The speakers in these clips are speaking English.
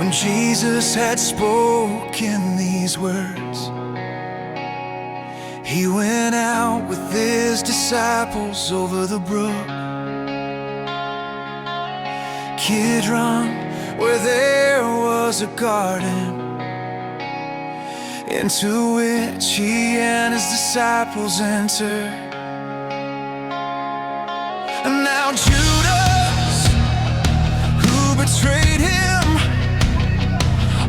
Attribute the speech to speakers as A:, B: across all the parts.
A: When Jesus had spoken these words, he went out with his disciples over the brook Kidron, where there was a garden, into which he and his disciples entered. And now Judas, who betrayed him,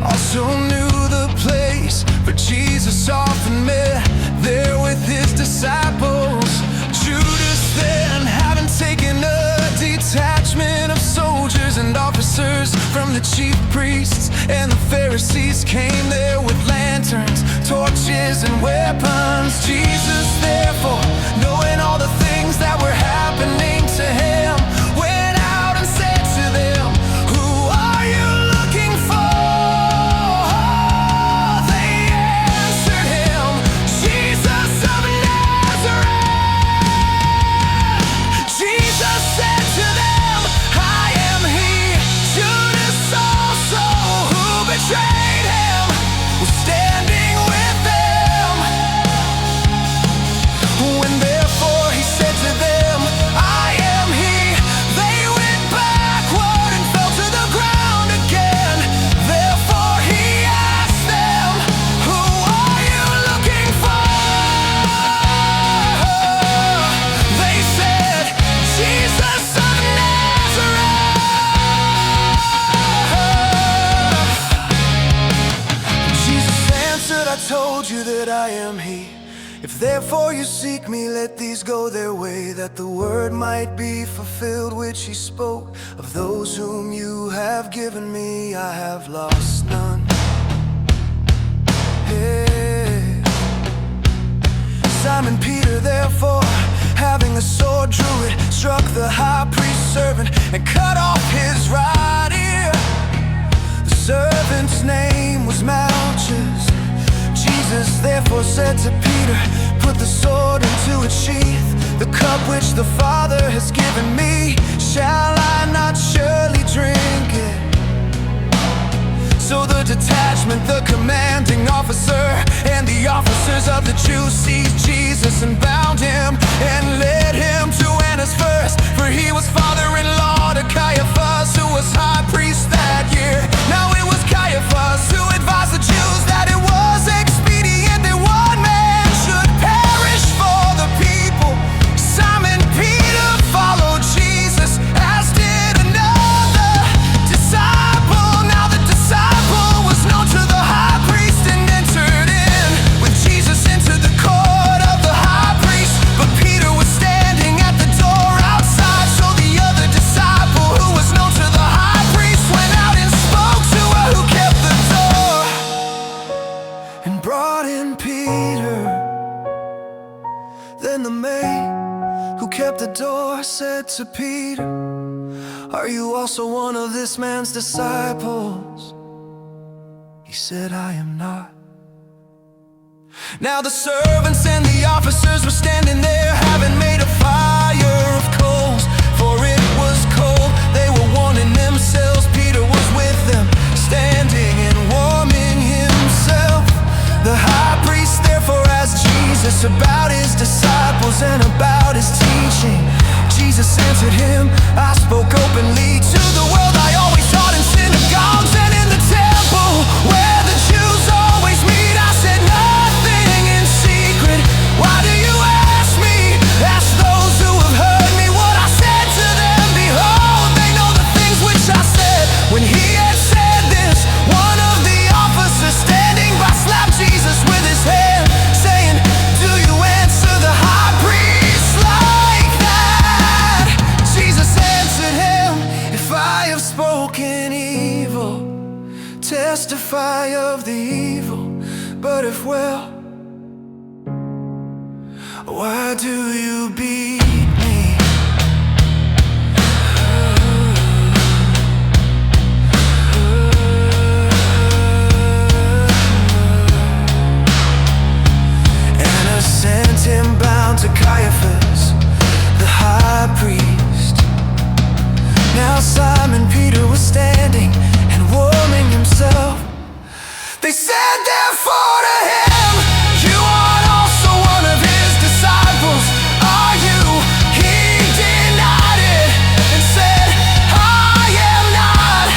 A: also knew the place, for Jesus often met there with his disciples. Judas then, having taken a detachment of soldiers and officers from the chief priests and the Pharisees, came there with lanterns, torches, and weapons. Jesus, therefore, knowing all the things that were happening to him, went out and said to them, "Who are you looking for?" They answered him, "Jesus of Nazareth." Jesus said to them, "I am he." Judas also, who betrayed him, was standing with them. When therefore he said to them, "I am he," they went backward and fell to the ground again. Therefore he asked them, "Who are you looking for?" They said, "Jesus of Nazareth." Jesus answered, "I told you that I am he. If therefore you seek me, let these go their way, that the word might be fulfilled which he spoke. Of those whom you have given me, I have lost none." Hey. Simon Peter, therefore, having a sword, drew it, struck the high priest's servant, and cut off his right ear. The servant's name was Malchus. Jesus therefore said to Peter, "Put the sword into its sheath. The cup which the Father has given me, shall I not surely drink it?" So the detachment, the commanding officer, and the officers of the Jews seized Jesus and bound him and led him to Annas first, for he was father-in-law to Caiaphas, who was high priest that year. Now it was Caiaphas who advised the Jews that it was expedient that one man should perish for the people. Simon Peter followed Jesus, as did another disciple. Now the disciple was known to the high priest and entered in with Jesus into the court of the high priest. But Peter was standing at the door outside. So the other disciple, who was known to the high priest, went out and spoke to her who kept the door, and brought in Peter. Then the maid who kept the door said to Peter, "Are you also one of this man's disciples?" He said, "I am not." Now the servants and the officers were standing there, having made a fire of coals, for it was cold. They were warming themselves. Peter was with them, standing and warming himself. The high priest therefore asked Jesus about his disciples and about his teaching. Jesus answered him, "I spoke openly to the world. I always taught in synagogues and in the temple, where the Jews always meet. I said nothing in secret. Why do you ask me? Ask those who have heard me what I said to them. Behold, they know the things which I said." When he had said this, one of the officers standing by slapped Jesus with his hand, saying, "Do you answer the high priest like that?" Jesus answered him, "If I have spoken evil, testify of the evil. But if well, why do you beat me?" Anna sent him bound to Caiaphas, the high priest. Now Simon Peter was standing and warming himself said therefore to him, you are also one of his disciples, are you? He denied it and said, I am not.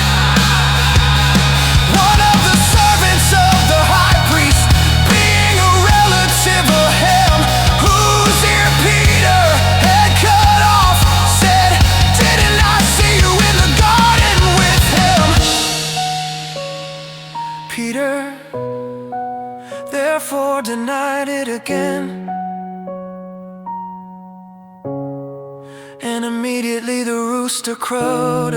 A: One of the servants of the high priest, being a relative of him, whose ear Peter had cut off, said, didn't I see you in the garden with him? Peter therefore denied it again, and immediately the rooster crowed.